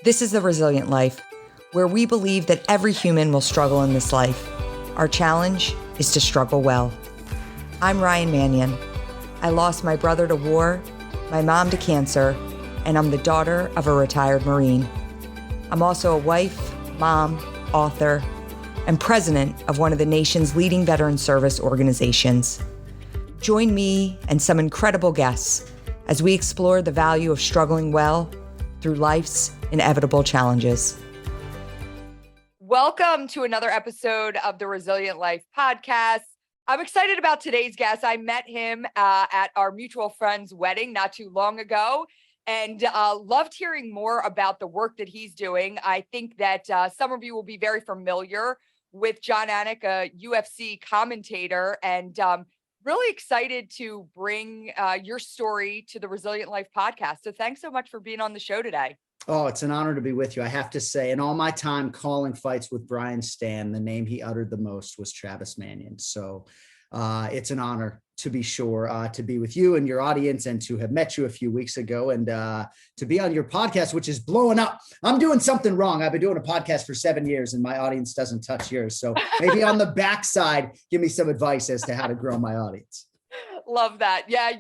This is The Resilient Life, where we believe that every human will struggle in this life. Our challenge is to struggle well. I'm Ryan Manion. I lost my brother to war, my mom to cancer, and I'm the daughter of a retired Marine. I'm also a wife, mom, author, and president of one of the nation's leading veteran service organizations. Join me and some incredible guests as we explore the value of struggling well through life's inevitable challenges. Welcome to another episode of the Resilient Life podcast. I'm excited about today's guest. I met him at our mutual friend's wedding not too long ago and loved hearing more about the work that he's doing. I think that some of you will be very familiar with Jon Anik, a UFC commentator, and really excited to bring your story to the Resilient Life podcast. So thanks so much for being on the show today. Oh, it's an honor to be with you. I have to say, in all my time calling fights with Brian Stann, the name he uttered the most was Travis Manion. So it's an honor, to be sure, to be with you and your audience and to have met you a few weeks ago and to be on your podcast, which is blowing up. I'm doing something wrong. I've been doing a podcast for 7 years and my audience doesn't touch yours. So maybe on the backside, give me some advice as to how to grow my audience. Love that. Yeah,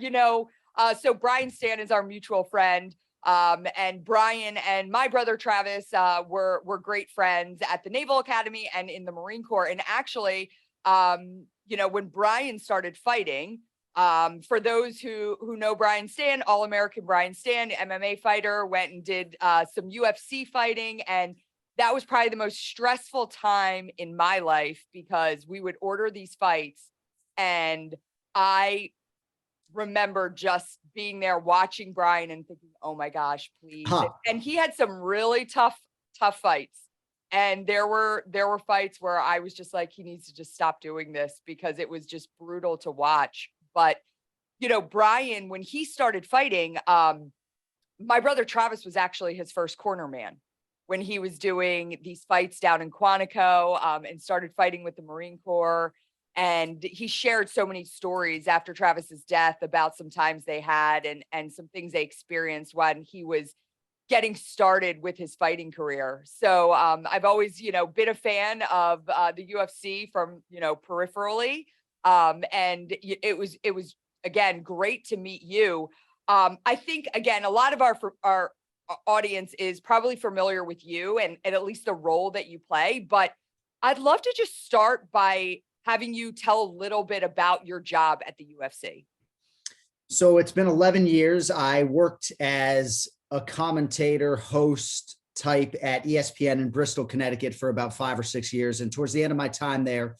so Brian Stann is our mutual friend. And Brian and my brother Travis were great friends at the Naval Academy and in the Marine Corps. And actually, when Brian started fighting, for those who know Brian Stann, All-American Brian Stann, MMA fighter, went and did some UFC fighting. And that was probably the most stressful time in my life because we would order these fights and I remember just being there watching Brian and thinking, oh my gosh, please. And he had some really tough fights. And there were fights where I was just like, he needs to just stop doing this because it was just brutal to watch. But, Brian, when he started fighting, my brother Travis was actually his first corner man when he was doing these fights down in Quantico and started fighting with the Marine Corps. And he shared so many stories after Travis's death about some times they had and some things they experienced when he was getting started with his fighting career. So I've always, been a fan of the UFC from, peripherally. And it was again, great to meet you. I think, again, a lot of our audience is probably familiar with you and at least the role that you play. But I'd love to just start by having you tell a little bit about your job at the UFC. So it's been 11 years. I worked as a commentator, host type at ESPN in Bristol, Connecticut for about 5 or 6 years. And towards the end of my time there,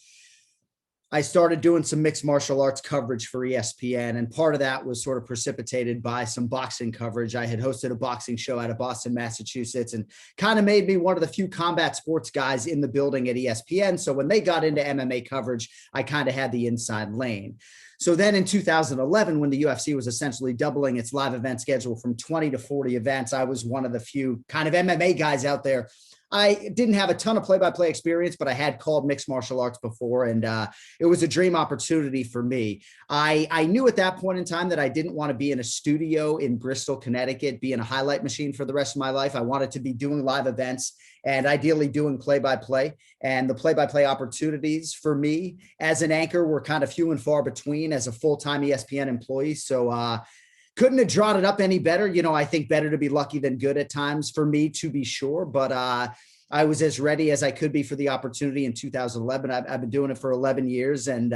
I started doing some mixed martial arts coverage for ESPN. And part of that was sort of precipitated by some boxing coverage. I had hosted a boxing show out of Boston, Massachusetts, and kind of made me one of the few combat sports guys in the building at ESPN. So when they got into MMA coverage, I kind of had the inside lane. So then in 2011, when the UFC was essentially doubling its live event schedule from 20 to 40 events, I was one of the few kind of MMA guys out there. I didn't have a ton of play-by-play experience, but I had called mixed martial arts before, and it was a dream opportunity for me. I knew at that point in time that I didn't want to be in a studio in Bristol, Connecticut, be in a highlight machine for the rest of my life. I wanted to be doing live events and ideally doing play-by-play. And the play-by-play opportunities for me as an anchor were kind of few and far between as a full-time ESPN employee. So couldn't have drawn it up any better. I think better to be lucky than good at times for me, to be sure. But I was as ready as I could be for the opportunity in 2011. I've been doing it for 11 years and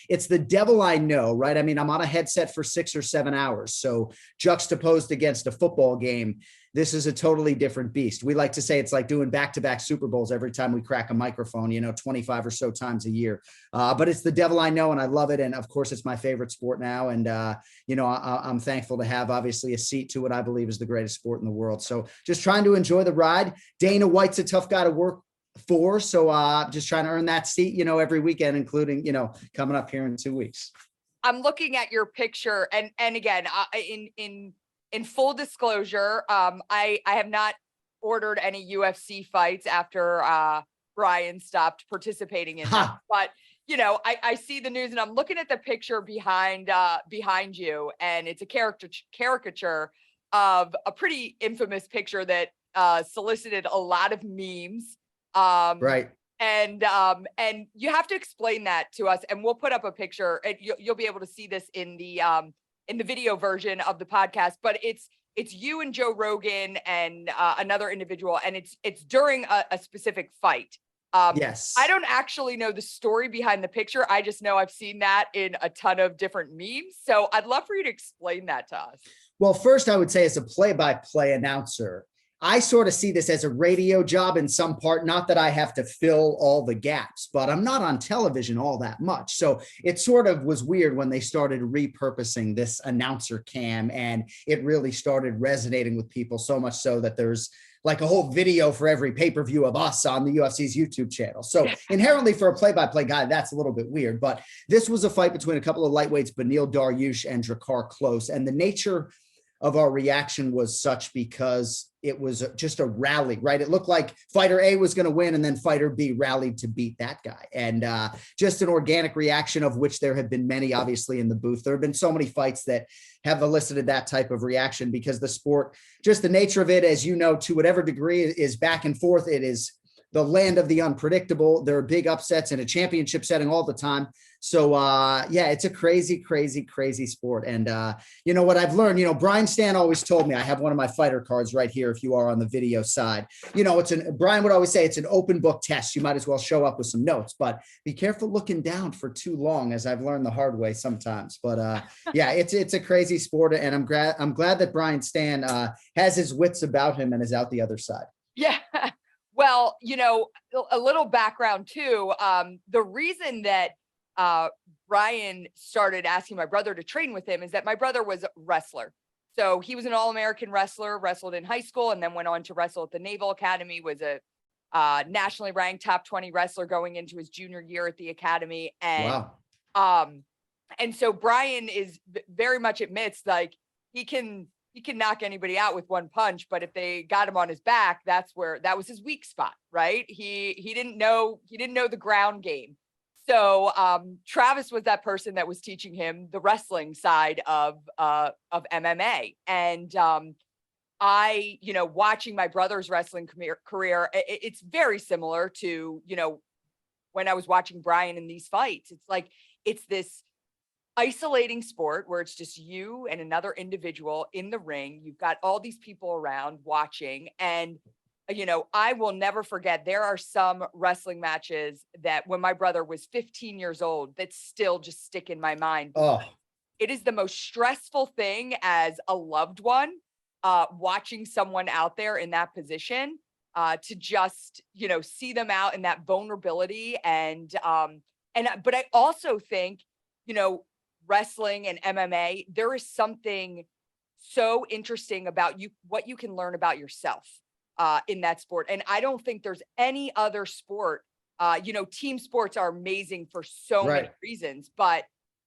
it's the devil I know, right? I mean, I'm on a headset for 6 or 7 hours. So juxtaposed against a football game, this is a totally different beast. We like to say it's like doing back-to-back Super Bowls every time we crack a microphone, 25 or so times a year. But it's the devil I know, and I love it. And of course, it's my favorite sport now. And, I'm thankful to have obviously a seat to what I believe is the greatest sport in the world. So just trying to enjoy the ride. Dana White's a tough guy to work for. So just trying to earn that seat, every weekend, including, coming up here in 2 weeks. I'm looking at your picture and again, in full disclosure, I have not ordered any UFC fights after Brian stopped participating in them. But I see the news and I'm looking at the picture behind you, and it's a caricature of a pretty infamous picture that solicited a lot of memes. Right. And you have to explain that to us, and we'll put up a picture, and you'll be able to see this in the video version of the podcast. But it's you and Joe Rogan and another individual, and it's during a specific fight. Yes. I don't actually know the story behind the picture. I just know I've seen that in a ton of different memes. So I'd love for you to explain that to us. Well, first, I would say as a play-by-play announcer, I sort of see this as a radio job in some part, not that I have to fill all the gaps, but I'm not on television all that much. So it sort of was weird when they started repurposing this announcer cam, and it really started resonating with people, so much so that there's like a whole video for every pay-per-view of us on the UFC's YouTube channel. So inherently for a play-by-play guy, that's a little bit weird. But this was a fight between a couple of lightweights, Beneil Dariush and Drakkar Klose. And the nature of our reaction was such because it was just a rally, right? It looked like fighter A was going to win, and then fighter B rallied to beat that guy. And just an organic reaction, of which there have been many, obviously, in the booth. There have been so many fights that have elicited that type of reaction, because the sport, just the nature of it, as you know, to whatever degree, is back and forth. It is the land of the unpredictable. There are big upsets in a championship setting all the time. So yeah, it's a crazy, crazy, crazy sport. And you know what I've learned, Brian Stan always told me, I have one of my fighter cards right here, if you are on the video side, Brian would always say it's an open book test. You might as well show up with some notes, but be careful looking down for too long, as I've learned the hard way sometimes. But yeah, it's a crazy sport. And I'm glad that Brian Stan has his wits about him and is out the other side. Yeah. Well, a little background too. The reason that Brian started asking my brother to train with him is that my brother was a wrestler. So he was an All-American wrestler, wrestled in high school, and then went on to wrestle at the Naval Academy, was a nationally ranked top 20 wrestler going into his junior year at the Academy. And, wow. And so Brian is very much admits, like, he can knock anybody out with one punch, but if they got him on his back, that was his weak spot, right? He didn't know the ground game. So Travis was that person that was teaching him the wrestling side of MMA. And I, watching my brother's wrestling career, it's very similar to, when I was watching Brian in these fights. It's like, it's this isolating sport where it's just you and another individual in the ring. You've got all these people around watching, and I will never forget, there are some wrestling matches that when my brother was 15 years old that still just stick in my mind. Oh, it is the most stressful thing as a loved one, watching someone out there in that position, to just, see them out in that vulnerability. But I also think, wrestling and MMA, there is something so interesting about what you can learn about yourself in that sport. And I don't think there's any other sport, team sports are amazing for so many reasons, but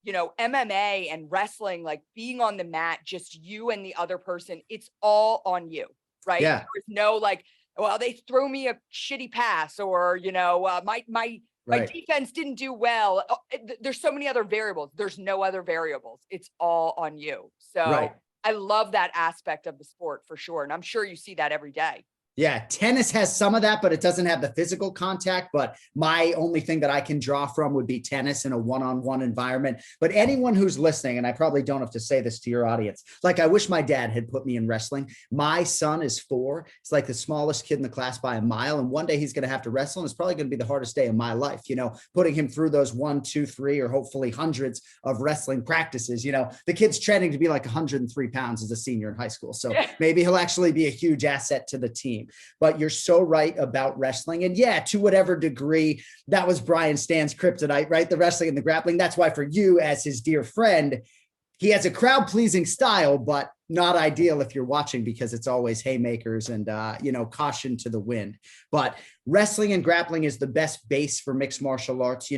MMA and wrestling, like being on the mat, just you and the other person, it's all on you, right? Yeah. There's no like, well, they threw me a shitty pass, or, my defense didn't do well. There's so many other variables. There's no other variables. It's all on you. So I love that aspect of the sport for sure. And I'm sure you see that every day. Yeah, tennis has some of that, but it doesn't have the physical contact. But my only thing that I can draw from would be tennis in a one-on-one environment. But anyone who's listening, and I probably don't have to say this to your audience, like I wish my dad had put me in wrestling. My son is 4. It's like the smallest kid in the class by a mile. And one day he's going to have to wrestle. And it's probably going to be the hardest day of my life, putting him through those 1, 2, 3, or hopefully hundreds of wrestling practices. The kid's training to be like 103 pounds as a senior in high school. So maybe he'll actually be a huge asset to the team. But you're so right about wrestling. And yeah, to whatever degree, that was Brian Stan's kryptonite, right? The wrestling and the grappling. That's why for you, as his dear friend, he has a crowd-pleasing style, but not ideal if you're watching, because it's always haymakers and, caution to the wind. But wrestling and grappling is the best base for mixed martial arts.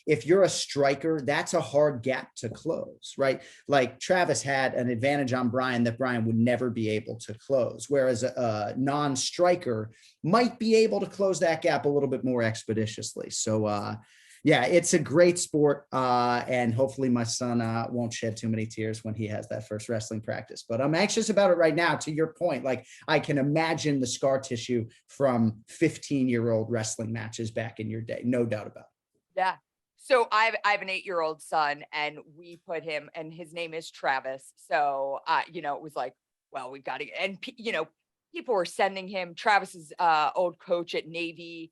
If you're a striker, that's a hard gap to close, right? Like Travis had an advantage on Brian that Brian would never be able to close, whereas a non-striker might be able to close that gap a little bit more expeditiously. So, Yeah, it's a great sport. And hopefully my son won't shed too many tears when he has that first wrestling practice. But I'm anxious about it right now. To your point, like I can imagine the scar tissue from 15-year-old wrestling matches back in your day. No doubt about it. Yeah. So I have an 8-year-old son, and we put him, and his name is Travis. So it was like, well, we've got to, and people were sending him. Travis's old coach at Navy,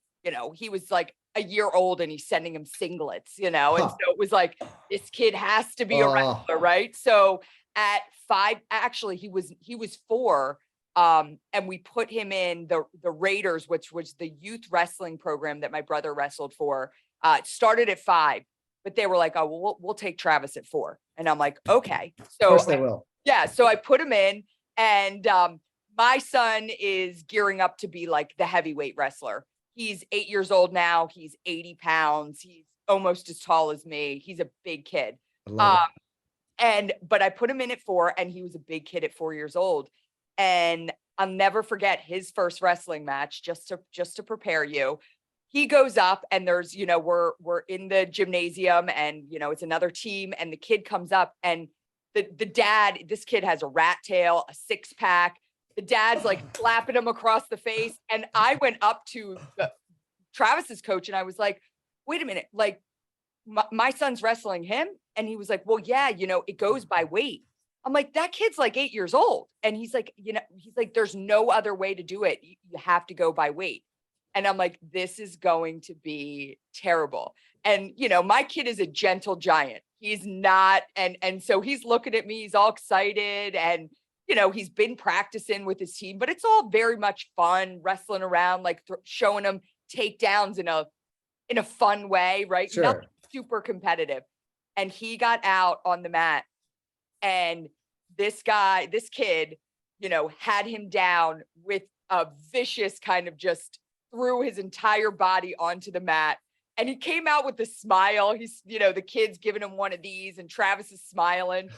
he was like a year old, and he's sending him singlets, and so it was like, this kid has to be a wrestler, right? So at 5, actually he was 4. And we put him in the Raiders, which was the youth wrestling program that my brother wrestled for. It started at 5, but they were like, oh, well, we'll take Travis at 4. And I'm like, okay. So of course they will. Yeah. So I put him in, and my son is gearing up to be like the heavyweight wrestler. He's 8 years old now. He's 80 pounds. He's almost as tall as me. He's a big kid. I love it. But I put him in at 4, and he was a big kid at 4 years old. And I'll never forget his first wrestling match, just to prepare you. He goes up, and there's, we're in the gymnasium, and, it's another team, and the kid comes up, and the dad, this kid has a rat tail, a 6-pack. The dad's like slapping him across the face. And I went up to Travis's coach, and I was like, wait a minute, like my son's wrestling him. And he was like, well, yeah, it goes by weight. I'm like, that kid's like 8 years old. And he's like, there's no other way to do it. You have to go by weight. And I'm like, this is going to be terrible. And, my kid is a gentle giant. He's not. And so he's looking at me, he's all excited. And, he's been practicing with his team, but it's all very much fun, wrestling around, like showing him takedowns in a fun way, right? Sure. Nothing super competitive. And he got out on the mat, and this kid, had him down with a vicious kind of just threw his entire body onto the mat. And he came out with a smile. He's, the kid's giving him one of these, and Travis is smiling.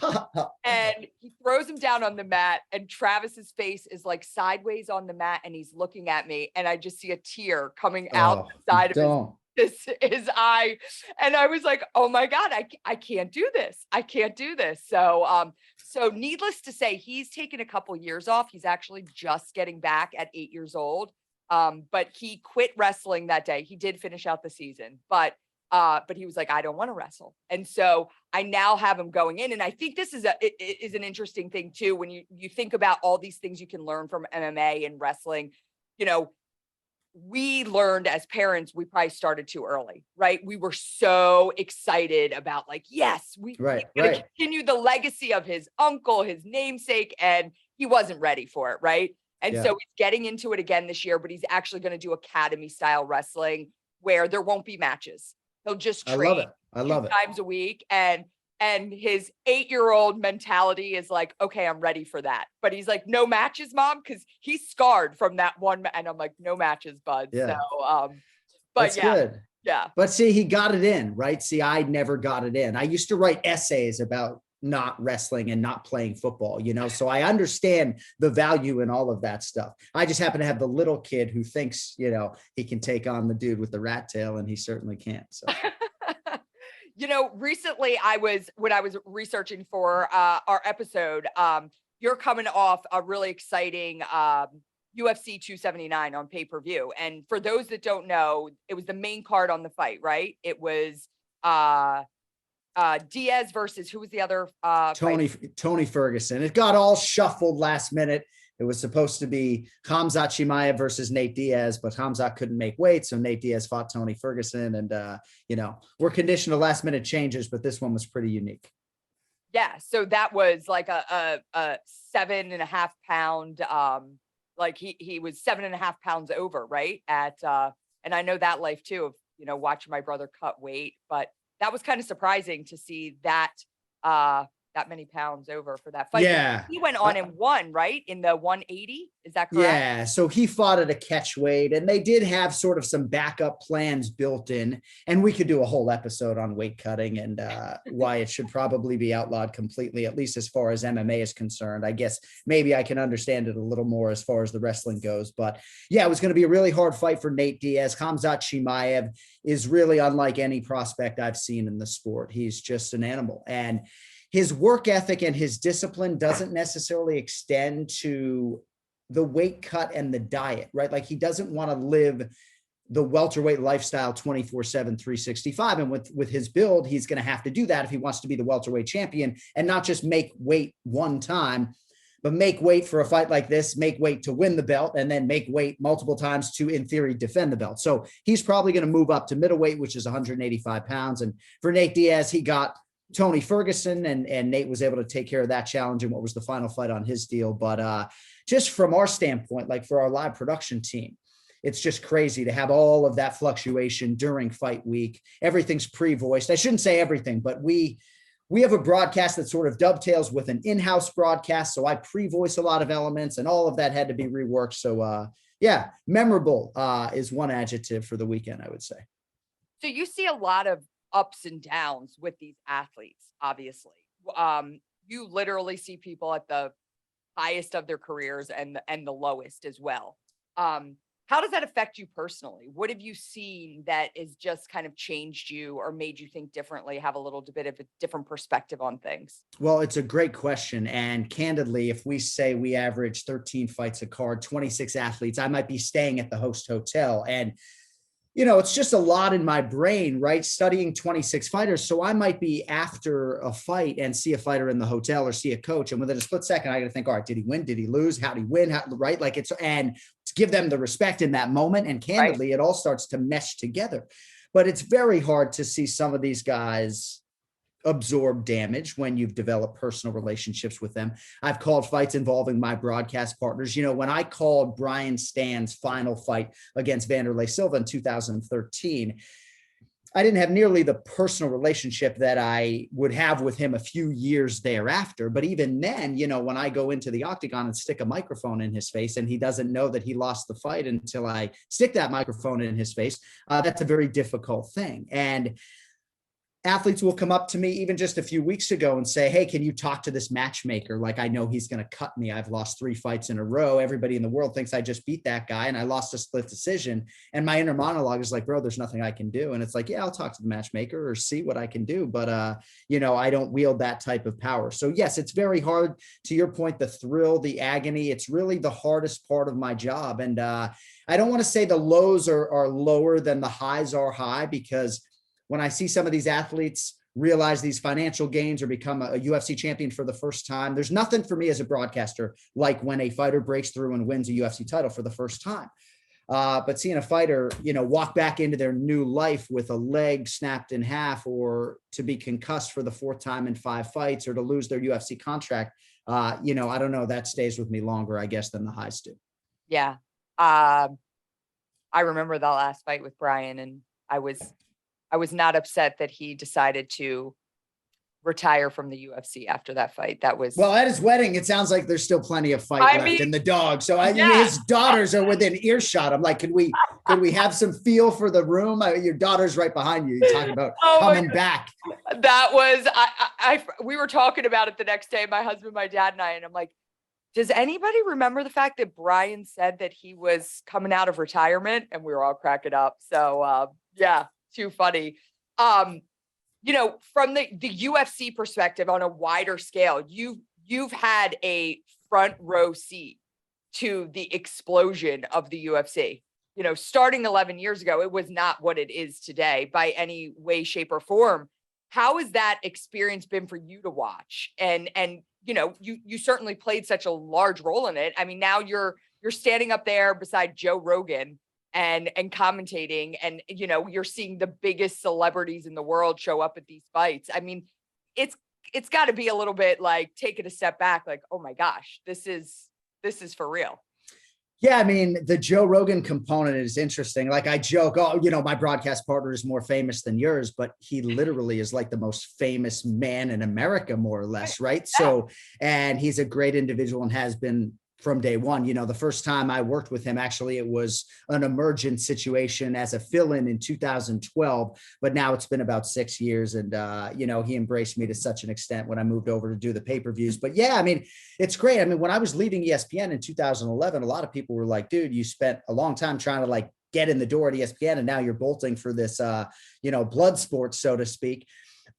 And he throws him down on the mat, and Travis's face is like sideways on the mat, and he's looking at me, and I just see a tear coming out the side of his eye. And I was like, oh my God, I can't do this. I can't do this. So needless to say, he's taken a couple years off. He's actually just getting back at 8 years old. But he quit wrestling that day. He did finish out the season, but he was like, I don't want to wrestle. And so I now have him going in. And I think this is an interesting thing too, when you think about all these things you can learn from MMA and wrestling. We learned as parents, we probably started too early, right? We were so excited about like, yes, we're going to continue the legacy of his uncle, his namesake, and he wasn't ready for it, right? And so he's getting into it again this year, but he's actually going to do academy style wrestling where there won't be matches. He'll just train I love it. Times a week. And his 8-year-old mentality is like, okay, I'm ready for that. But he's like, no matches, Mom, because he's scarred from that one. And I'm like, no matches, bud. Yeah. So, but that's good. Yeah. But see, he got it in, right? See, I never got it in. I used to write essays about not wrestling and not playing football, so I understand the value in all of that stuff. I just happen to have the little kid who thinks, he can take on the dude with the rat tail, and he certainly can't. So, recently when I was researching for our episode, you're coming off a really exciting UFC 279 on pay-per-view. And for those that don't know, it was the main card on the fight, right? It was Diaz versus who was the other Tony Ferguson. It got all shuffled last minute. It was supposed to be Khamzat Chimaev versus Nate Diaz, but Khamzat couldn't make weight, so Nate Diaz fought Tony Ferguson. And we're conditioned to last minute changes, but this one was pretty unique. Yeah, so that was like a 7.5 pound, like he was 7.5 pounds over, right? And I know that life too of watching my brother cut weight, but that was kind of surprising to see that that many pounds over for that fight. Yeah. He went on and won, right? In the 180. Is that correct? Yeah. So he fought at a catch weight, and they did have sort of some backup plans built in. And we could do a whole episode on weight cutting and why it should probably be outlawed completely, at least as far as MMA is concerned. I guess maybe I can understand it a little more as far as the wrestling goes. But yeah, it was going to be a really hard fight for Nate Diaz. Khamzat Chimaev is really unlike any prospect I've seen in the sport. He's just an animal. And his work ethic and his discipline doesn't necessarily extend to the weight cut and the diet, right? Like he doesn't want to live the welterweight lifestyle 24/7, 365. And with his build, he's going to have to do that if he wants to be the welterweight champion and not just make weight one time, but make weight for a fight like this, make weight to win the belt, and then make weight multiple times to, in theory, defend the belt. So he's probably going to move up to middleweight, which is 185 pounds. And for Nate Diaz, he got Tony Ferguson, and Nate was able to take care of that challenge in what was the final fight on his deal. But just from our standpoint, like for our live production team, it's just crazy to have all of that fluctuation during fight week. Everything's pre-voiced. I shouldn't say everything, but we have a broadcast that sort of dovetails with an in-house broadcast. So I pre-voice a lot of elements, and all of that had to be reworked. So yeah, memorable is one adjective for the weekend, I would say. So you see a lot of ups and downs with these athletes, obviously. You literally see people at the highest of their careers and the lowest as well. How does that affect you personally? What have you seen that has just kind of changed you or made you think differently, have a little bit of a different perspective on things? Well, it's a great question. And candidly, if we say we average 13 fights a card, 26 athletes, I might be staying at the host hotel. And you know, it's just a lot in my brain, right? Studying 26 fighters. So I might be after a fight and see a fighter in the hotel or see a coach. And within a split second, I got to think, all right, did he win? Did he lose? How did he win? Right? Like and to give them the respect in that moment. And candidly, It all starts to mesh together. But it's very hard to see some of these guys absorb damage when you've developed personal relationships with them. I've called fights involving my broadcast partners. You know, when I called Brian Stan's final fight against Vanderlei Silva in 2013, I didn't have nearly the personal relationship that I would have with him a few years thereafter. But even then, you know, when I go into the octagon and stick a microphone in his face and he doesn't know that he lost the fight until I stick that microphone in his face, that's a very difficult thing. And athletes will come up to me even just a few weeks ago and say, hey, can you talk to this matchmaker? Like, I know he's going to cut me. I've lost 3 fights in a row. Everybody in the world thinks I just beat that guy and I lost a split decision. And my inner monologue is like, bro, there's nothing I can do. And it's like, yeah, I'll talk to the matchmaker or see what I can do. But, you know, I don't wield that type of power. So yes, it's very hard. To your point, the thrill, the agony, it's really the hardest part of my job. And I don't want to say the lows are lower than the highs are high, because when I see some of these athletes realize these financial gains or become a UFC champion for the first time, there's nothing for me as a broadcaster like when a fighter breaks through and wins a UFC title for the first time. But seeing a fighter, you know, walk back into their new life with a leg snapped in half, or to be concussed for the 4th time in 5 fights, or to lose their UFC contract, you know, I don't know, that stays with me longer, I guess, than the highs do. Yeah. I remember the last fight with Brian, and I was not upset that he decided to retire from the UFC after that fight. That was, well, at his wedding, it sounds like there's still plenty of fight left in the dog. So his daughters are within earshot. I'm like, could we have some feel for the room? Your daughter's right behind you. You're talking about coming back. That was, we were talking about it the next day, my husband, my dad, and I, and I'm like, does anybody remember the fact that Brian said that he was coming out of retirement? And we were all cracking up. So yeah. Too funny. You know, from the UFC perspective on a wider scale, you've had a front row seat to the explosion of the UFC. You know, starting 11 years ago, it was not what it is today by any way, shape, or form. How has that experience been for you to watch? And you know, you certainly played such a large role in it. I mean, now you're standing up there beside Joe Rogan and commentating, and you know, you're seeing the biggest celebrities in the world show up at these fights. I mean, it's got to be a little bit like take it a step back, like, oh my gosh, this is for real. Yeah, I mean, the Joe Rogan component is interesting. Like I joke, oh, my broadcast partner is more famous than yours, but he literally is like the most famous man in America, more or less, right? So, and he's a great individual and has been from day one. The first time I worked with him, actually, it was an emergent situation as a fill-in 2012, but now it's been about 6 years. And, he embraced me to such an extent when I moved over to do the pay-per-views. But yeah, I mean, it's great. I mean, when I was leaving ESPN in 2011, a lot of people were like, dude, you spent a long time trying to like get in the door at ESPN and now you're bolting for this, blood sports, so to speak.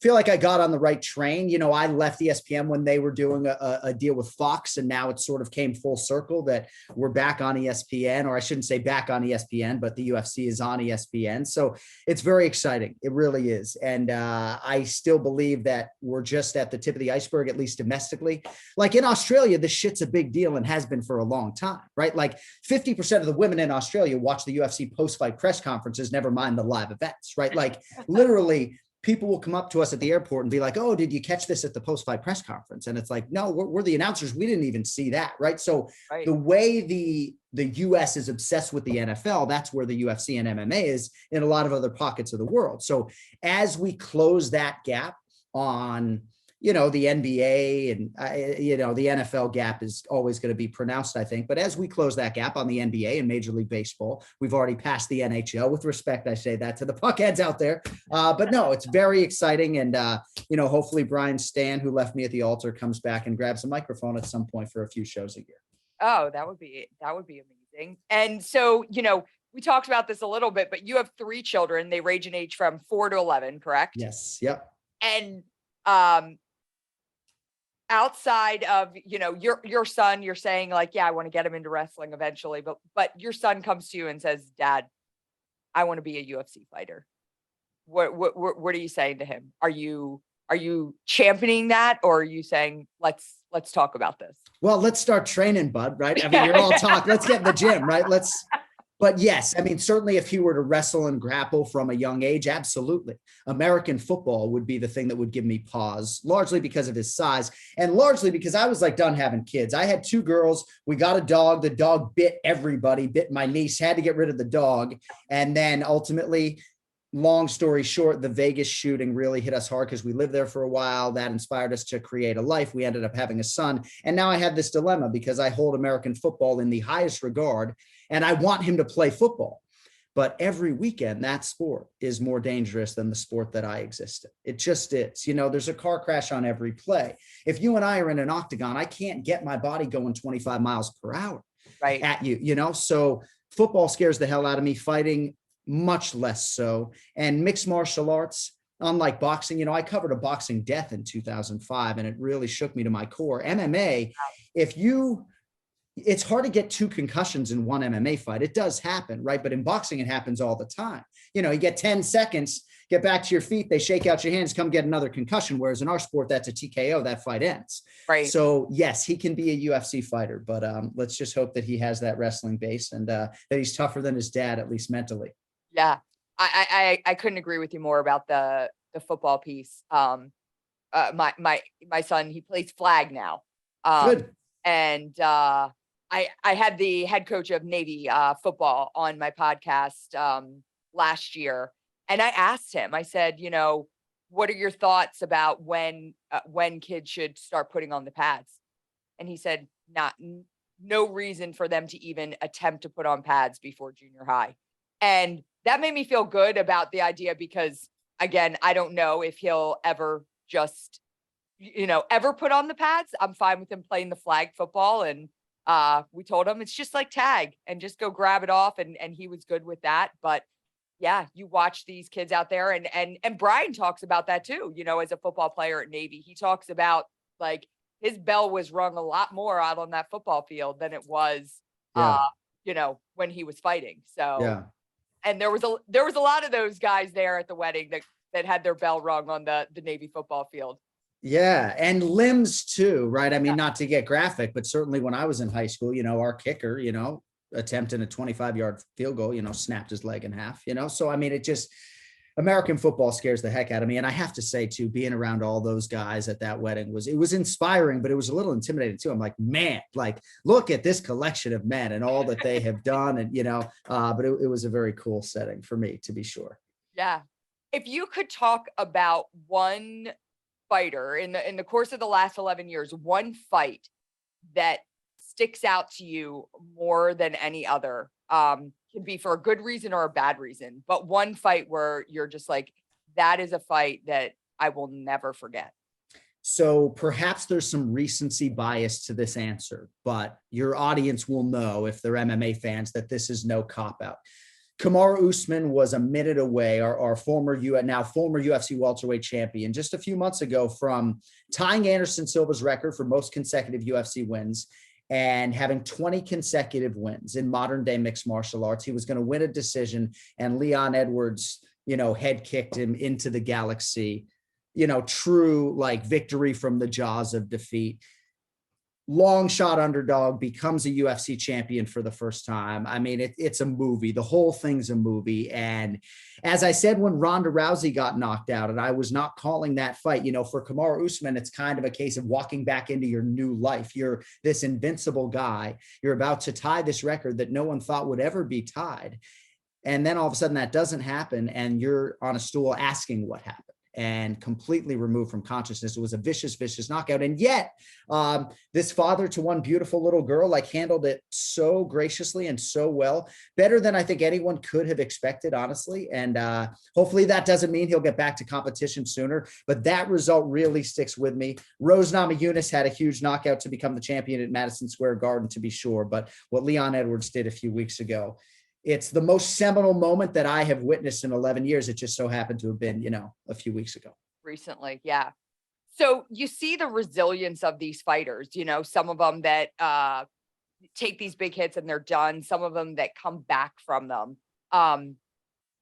Feel like I got on the right train. I left ESPN when they were doing a deal with Fox, and now it sort of came full circle that we're back on ESPN, or I shouldn't say back on ESPN, but the UFC is on ESPN. So it's very exciting. It really is. And I still believe that we're just at the tip of the iceberg, at least domestically. Like in Australia, this shit's a big deal and has been for a long time, right? Like 50% of the women in Australia watch the UFC post-fight press conferences, never mind the live events, right? Like literally, people will come up to us at the airport and be like, oh, did you catch this at the post-fight press conference? And it's like, no, we're the announcers. We didn't even see that, right? So the way the US is obsessed with the NFL, that's where the UFC and MMA is in a lot of other pockets of the world. So as we close that gap on, the NBA and, the NFL gap is always going to be pronounced, I think. But as we close that gap on the NBA and Major League Baseball, we've already passed the NHL. With respect, I say that to the puckheads out there. But no, it's very exciting. And, hopefully Brian Stan, who left me at the altar, comes back and grabs a microphone at some point for a few shows a year. Oh, that would be amazing. And so, we talked about this a little bit, but you have 3 children. They range in age from 4 to 11, correct? Yes. Yep. And, outside of, your son, you're saying like, yeah, I want to get him into wrestling eventually, but your son comes to you and says, Dad, I want to be a UFC fighter. What are you saying to him? Are you championing that, or are you saying, let's talk about this? Well, let's start training, bud, right? I mean, you're all talk. Let's get in the gym, right? But yes, I mean, certainly if he were to wrestle and grapple from a young age, absolutely. American football would be the thing that would give me pause, largely because of his size and largely because I was like done having kids. I had 2 girls. We got a dog. The dog bit everybody, bit my niece, had to get rid of the dog. And then ultimately, long story short, the Vegas shooting really hit us hard because we lived there for a while. That inspired us to create a life. We ended up having a son. And now I have this dilemma because I hold American football in the highest regard and I want him to play football. But every weekend, that sport is more dangerous than the sport that I exist in. It just is. There's a car crash on every play. If you and I are in an octagon, I can't get my body going 25 miles per hour at you, So football scares the hell out of me. Fighting, much less so. And mixed martial arts, unlike boxing, I covered a boxing death in 2005 and it really shook me to my core. MMA, it's hard to get 2 concussions in one MMA fight. It does happen, right? But in boxing, it happens all the time. You get 10 seconds, get back to your feet, they shake out your hands, come get another concussion. Whereas in our sport, that's a TKO, that fight ends. Right. So yes, he can be a UFC fighter, but let's just hope that he has that wrestling base and that he's tougher than his dad, at least mentally. Yeah. I couldn't agree with you more about the football piece. My son, he plays flag now. Good. And I had the head coach of Navy football on my podcast last year. And I asked him, I said, what are your thoughts about when kids should start putting on the pads? And he said, no reason for them to even attempt to put on pads before junior high. And that made me feel good about the idea because, again, I don't know if he'll ever just, ever put on the pads. I'm fine with him playing the flag football. And we told him it's just like tag and just go grab it off. And he was good with that. But yeah, you watch these kids out there and Brian talks about that too, as a football player at Navy. He talks about like his bell was rung a lot more out on that football field than it was, when he was fighting. So, yeah. And there was a lot of those guys there at the wedding that had their bell rung on the Navy football field. Yeah. And limbs too, right? I mean, not to get graphic, but certainly when I was in high school, our kicker, attempting a 25-yard field goal, snapped his leg in half, So, I mean, American football scares the heck out of me. And I have to say too, being around all those guys at that wedding it was inspiring, but it was a little intimidating too. I'm like, man, like, look at this collection of men and all that they have done. And, but it was a very cool setting for me, to be sure. Yeah. If you could talk about one fighter in the course of the last 11 years, one fight that sticks out to you more than any other, can be for a good reason or a bad reason, but one fight where you're just like, that is a fight that I will never forget. So perhaps there's some recency bias to this answer, but your audience will know, if they're MMA fans, that this is no cop out. Kamaru Usman was a minute away, our former UFC welterweight champion, just a few months ago, from tying Anderson Silva's record for most consecutive UFC wins and having 20 consecutive wins in modern day mixed martial arts. He was going to win a decision, and Leon Edwards, head kicked him into the galaxy. True like victory from the jaws of defeat. Long shot underdog, becomes a UFC champion for the first time. I mean, it's a movie. The whole thing's a movie. And as I said, when Ronda Rousey got knocked out, and I was not calling that fight, for Kamaru Usman, it's kind of a case of walking back into your new life. You're this invincible guy. You're about to tie this record that no one thought would ever be tied. And then all of a sudden that doesn't happen, and you're on a stool asking what happened, and completely removed from consciousness. It was a vicious, vicious knockout. And yet this father to one beautiful little girl, handled it so graciously and so well, better than I think anyone could have expected, honestly. And hopefully that doesn't mean he'll get back to competition sooner, but that result really sticks with me. Rose Namajunas had a huge knockout to become the champion at Madison Square Garden, to be sure. But what Leon Edwards did a few weeks ago, it's the most seminal moment that I have witnessed in 11 years. It just so happened to have been, a few weeks ago. Recently. Yeah. So you see the resilience of these fighters, some of them that take these big hits and they're done. Some of them that come back from them.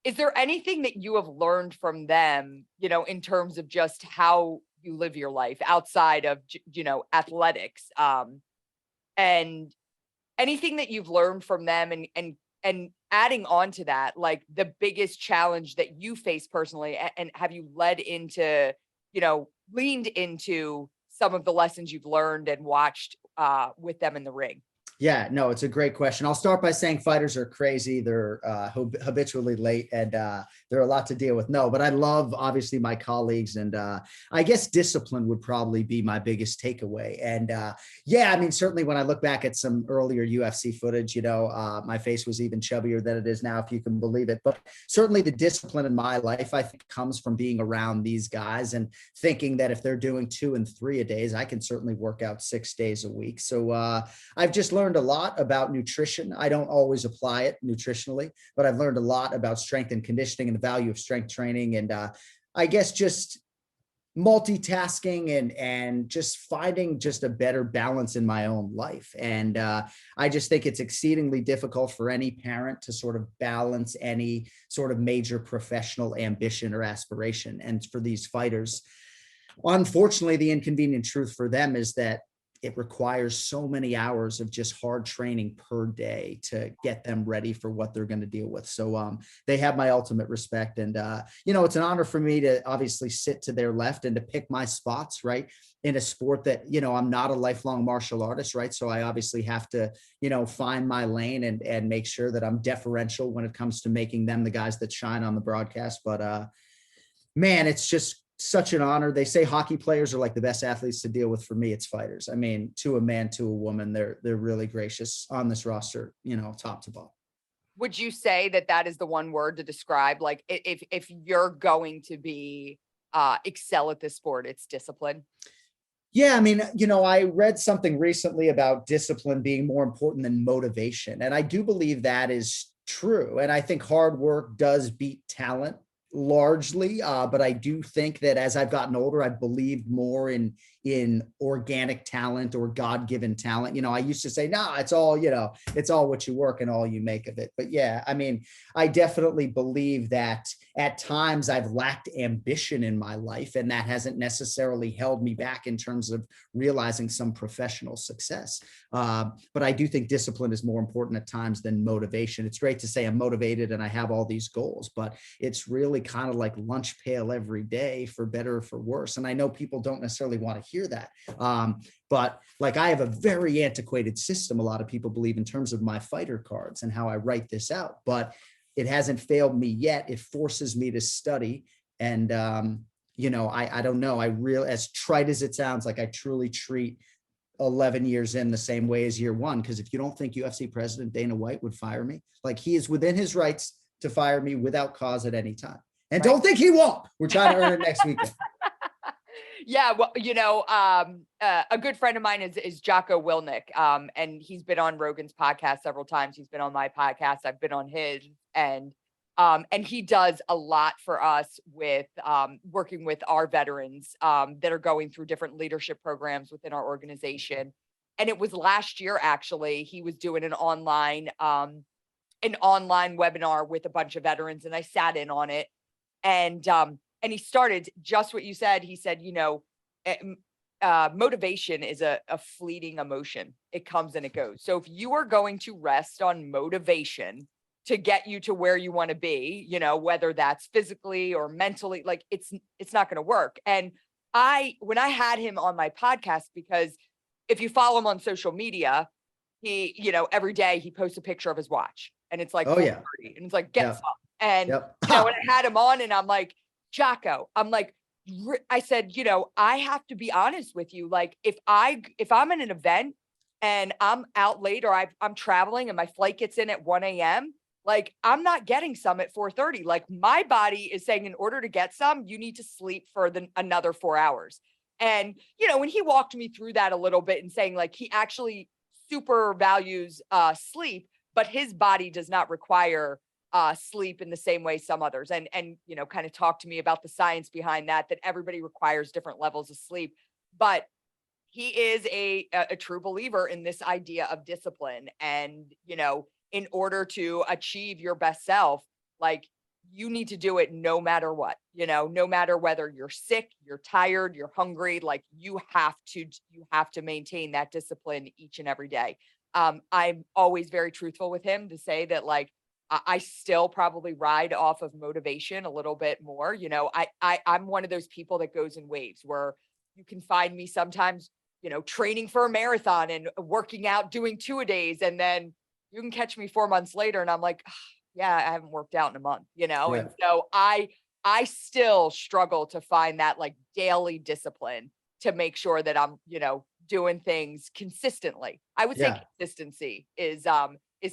Is there anything that you have learned from them, in terms of just how you live your life outside of, athletics? And anything that you've learned from them, and adding on to that, like the biggest challenge that you face personally, and have you leaned into some of the lessons you've learned and watched with them in the ring? Yeah, no, it's a great question. I'll start by saying fighters are crazy. They're habitually late, and they're a lot to deal with. No, but I love, obviously, my colleagues, and I guess discipline would probably be my biggest takeaway. And yeah, I mean, certainly when I look back at some earlier UFC footage, my face was even chubbier than it is now, if you can believe it. But certainly the discipline in my life, I think, comes from being around these guys and thinking that if they're doing 2 and 3 a days, I can certainly work out 6 days a week. So I've just learned a lot about nutrition. I don't always apply it nutritionally, but I've learned a lot about strength and conditioning and the value of strength training. And I guess just multitasking and just finding just a better balance in my own life. And I just think it's exceedingly difficult for any parent to sort of balance any sort of major professional ambition or aspiration. And for these fighters, unfortunately, the inconvenient truth for them is that it requires so many hours of just hard training per day to get them ready for what they're going to deal with. So they have my ultimate respect. And, it's an honor for me to obviously sit to their left and to pick my spots, right, in a sport that, I'm not a lifelong martial artist, right? So I obviously have to, find my lane and make sure that I'm deferential when it comes to making them the guys that shine on the broadcast. But man, it's just such an honor. They say hockey players are like the best athletes to deal with. For me, it's fighters. I mean, to a man, to a woman, they're really gracious on this roster, top to bottom. Would you say that is the one word to describe, like, if you're going to be excel at this sport, it's discipline? Yeah, I mean, I read something recently about discipline being more important than motivation, and I do believe that is true. And I think hard work does beat talent largely, but I do think that as I've gotten older, I've believed more in in organic talent or God-given talent. You know, I used to say, no, it's all, you know, it's all what you work and all you make of it. But yeah, I mean, I definitely believe that at times I've lacked ambition in my life, and that hasn't necessarily held me back in terms of realizing some professional success. But I do think discipline is more important at times than motivation. It's great to say I'm motivated and I have all these goals, but it's really kind of like lunch pail every day, for better or for worse. And I know people don't necessarily want to hear that. But like, I have a very antiquated system, a lot of people believe, in terms of my fighter cards and how I write this out, but it hasn't failed me yet. It forces me to study. And, you know, I don't know. I really, as trite as it sounds, like I truly treat 11 years in the same way as year one. Because if you don't think UFC president Dana White would fire me, like, he is within his rights to fire me without cause at any time. And don't think he won't. We're trying to earn it next weekend. Yeah, well, you know, a good friend of mine is Jocko Willnick, and he's been on Rogan's podcast several times. He's been on my podcast. I've been on his, and he does a lot for us with working with our veterans that are going through different leadership programs within our organization. And it was last year, actually, he was doing an online webinar with a bunch of veterans, and I sat in on it. And he started just what you said. He said, you know, motivation is a fleeting emotion. It comes and it goes. So if you are going to rest on motivation to get you to where you want to be, you know, whether that's physically or mentally, like, it's not going to work. And when I had him on my podcast, because if you follow him on social media, he, you know, every day he posts a picture of his watch, and it's like, 4:30, and it's like, get some. And, you know, when I had him on, and I'm like, Jocko, I'm like, I said, you know, I have to be honest with you. Like, if I'm in an event and I'm out late, or I'm traveling and my flight gets in at 1 a.m., like, I'm not getting some at 4:30. Like, my body is saying, in order to get some, you need to sleep for another 4 hours. And, you know, when he walked me through that a little bit and saying, like, he actually super values sleep, but his body does not require sleep in the same way some others, and you know, kind of talk to me about the science behind that everybody requires different levels of sleep. But he is a true believer in this idea of discipline. And, you know, in order to achieve your best self, like, you need to do it no matter what, you know, no matter whether you're sick, you're tired, you're hungry, like, you have to maintain that discipline each and every day. I'm always very truthful with him to say that, like, I still probably ride off of motivation a little bit more. You know, I'm one of those people that goes in waves, where you can find me sometimes, you know, training for a marathon and working out, doing 2-a-days. And then you can catch me 4 months later, and I'm like, yeah, I haven't worked out in a month, you know? Yeah. And so I still struggle to find that, like, daily discipline to make sure that I'm, you know, doing things consistently. I would say consistency is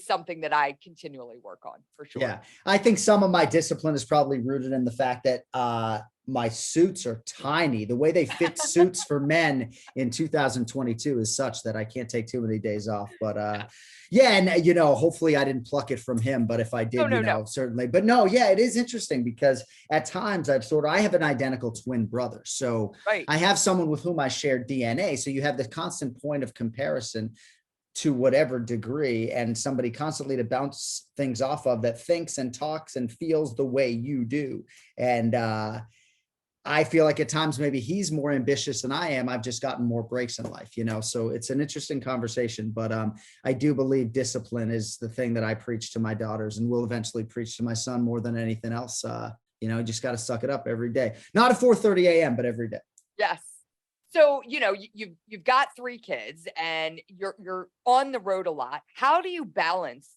something that I continually work on, for sure. Yeah, I think some of my discipline is probably rooted in the fact that my suits are tiny. The way they fit suits for men in 2022 is such that I can't take too many days off. But yeah, and, you know, hopefully I didn't pluck it from him, but if I did, certainly. But no, yeah, it is interesting, because at times I have an identical twin brother. So I have someone with whom I share DNA. So you have the constant point of comparison to whatever degree, and somebody constantly to bounce things off of, that thinks and talks and feels the way you do. And I feel like at times maybe he's more ambitious than I am. I've just gotten more breaks in life, you know? So it's an interesting conversation, but I do believe discipline is the thing that I preach to my daughters, and will eventually preach to my son more than anything else. You know, just got to suck it up every day. Not at 4:30 a.m., but every day. Yes. So, you know, you've got 3 kids, and you're on the road a lot. How do you balance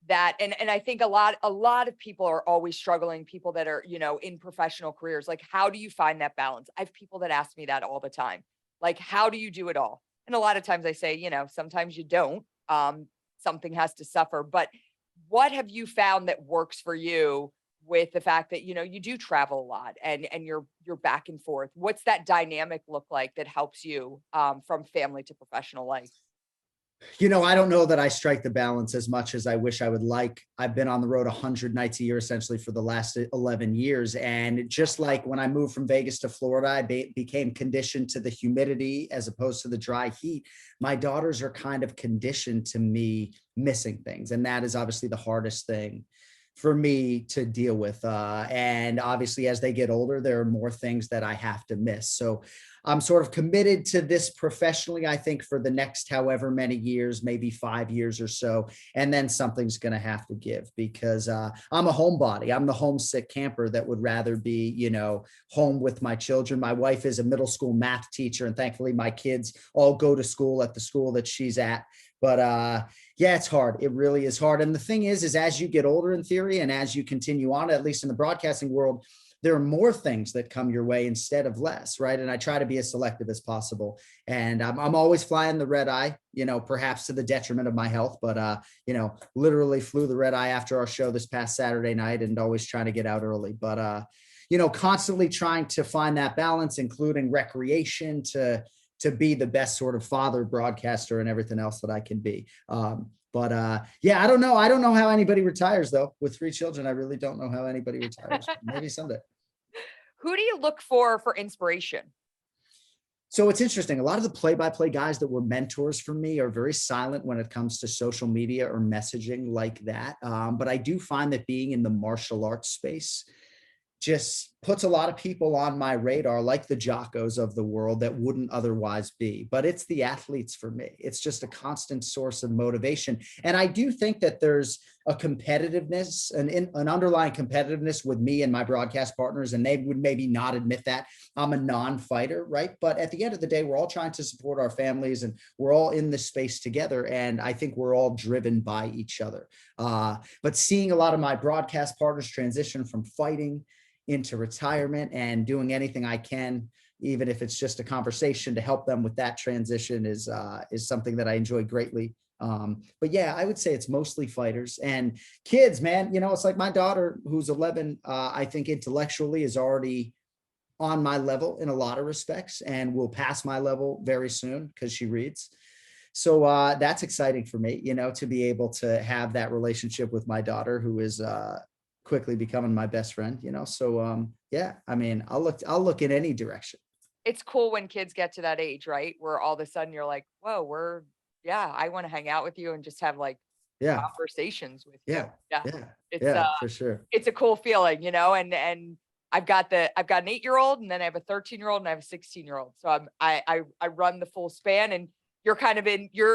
that? And I think a lot of people are always struggling, people that are, you know, in professional careers. Like, how do you find that balance? I have people that ask me that all the time. Like, how do you do it all? And a lot of times I say, you know, sometimes you don't. Something has to suffer. But what have you found that works for you with the fact that, you know, you do travel a lot, and you're back and forth? What's that dynamic look like that helps you from family to professional life? I don't know that I strike the balance as much as I wish I would like. I've been on the road 100 nights a year, essentially for the last 11 years. And just like when I moved from Vegas to Florida, I became conditioned to the humidity as opposed to the dry heat. My daughters are kind of conditioned to me missing things. And that is obviously the hardest thing for me to deal with. And obviously, as they get older, there are more things that I have to miss. So I'm sort of committed to this professionally, I think, for the next however many years, maybe 5 years or so. And then something's going to have to give, because I'm a homebody. I'm the homesick camper that would rather be, home with my children. My wife is a middle school math teacher, and thankfully my kids all go to school at the school that she's at. But yeah, it's hard. It really is hard. And the thing is as you get older, in theory, and as you continue on, at least in the broadcasting world, there are more things that come your way instead of less, right? And I try to be as selective as possible. And I'm always flying the red eye, perhaps to the detriment of my health, but literally flew the red eye after our show this past Saturday night, and always trying to get out early. But constantly trying to find that balance, including recreation, to be the best sort of father, broadcaster, and everything else that I can be. Yeah, I don't know. I don't know how anybody retires, though. With 3 children, I really don't know how anybody retires. Maybe someday. Who do you look for inspiration? So it's interesting. A lot of the play-by-play guys that were mentors for me are very silent when it comes to social media or messaging like that. But I do find that being in the martial arts space just puts a lot of people on my radar, like the Jockos of the world, that wouldn't otherwise be. But it's the athletes for me. It's just a constant source of motivation. And I do think that there's a competitiveness, an underlying competitiveness with me and my broadcast partners, and they would maybe not admit that. I'm a non-fighter, right? But at the end of the day, we're all trying to support our families, and we're all in this space together. And I think we're all driven by each other. But seeing a lot of my broadcast partners transition from fighting into retirement and doing anything I can, even if it's just a conversation, to help them with that transition is something that I enjoy greatly. But yeah, I would say it's mostly fighters and kids, man. It's like my daughter, who's 11, I think intellectually is already on my level in a lot of respects, and will pass my level very soon because she reads. So that's exciting for me, to be able to have that relationship with my daughter, who is quickly becoming my best friend, So yeah, I mean, I'll look in any direction. It's cool when kids get to that age, right? Where all of a sudden you're like, whoa, I want to hang out with you and just have like Yeah, conversations with you. yeah, Yeah. yeah, It's yeah, for sure. it's a cool feeling, and I've got an 8-year-old, and then I have a 13-year-old, and I have a 16-year-old. So I run the full span, and you're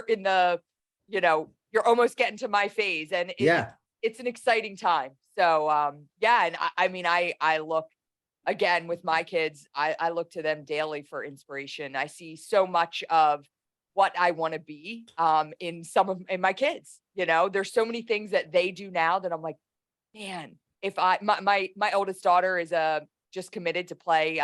in the, you're almost getting to my phase, and Yeah, it's an exciting time. So yeah, and I mean, I look, again with my kids, I look to them daily for inspiration. I see so much of what I want to be in my kids. There's so many things that they do now that I'm like, man, if my oldest daughter is just committed to play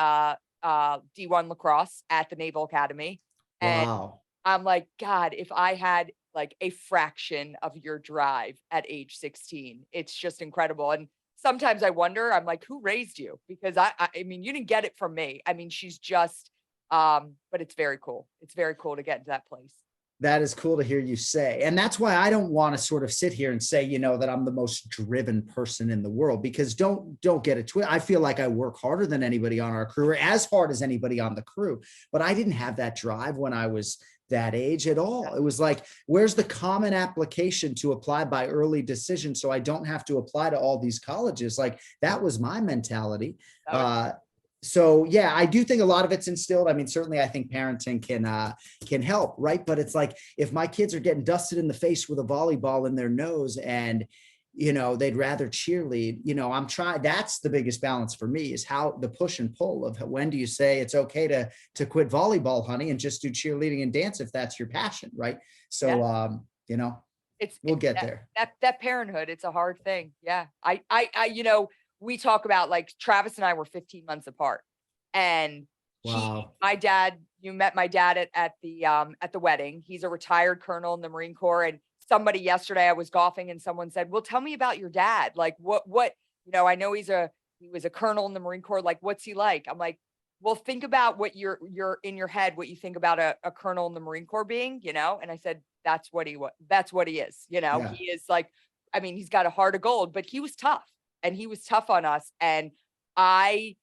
D1 lacrosse at the Naval Academy. And wow. I'm like, God, if I had like a fraction of your drive at age 16, it's just incredible. And sometimes I wonder, I'm like, who raised you? Because I mean, you didn't get it from me. I mean, she's just, but it's very cool. It's very cool to get into that place. That is cool to hear you say. And that's why I don't want to sort of sit here and say, that I'm the most driven person in the world, because don't get it twisted. I feel like I work harder than anybody on our crew, or as hard as anybody on the crew, but I didn't have that drive when I was that age at all. It was like, where's the common application to apply by early decision, so I don't have to apply to all these colleges? Like, that was my mentality. So yeah, I do think a lot of it's instilled. I mean, certainly I think parenting can help, right? But it's like, if my kids are getting dusted in the face with a volleyball in their nose, and they'd rather cheerlead, I'm trying. That's the biggest balance for me, is how the push and pull of when do you say it's okay to quit volleyball, honey, and just do cheerleading and dance if that's your passion, right? So we'll get there. That parenthood, it's a hard thing. Yeah. I we talk about, like, Travis and I were 15 months apart, and Wow. my dad, you met my dad at the wedding. He's a retired colonel in the Marine Corps. And somebody yesterday, I was golfing, and someone said, well, tell me about your dad. Like, what, I know he was a colonel in the Marine Corps. Like, what's he like? I'm like, well, think about what you're in your head, what you think about a colonel in the Marine Corps being, and I said, that's what that's what he is. You know, Yeah. he is like, I mean, he's got a heart of gold, but he was tough, and he was tough on us. And I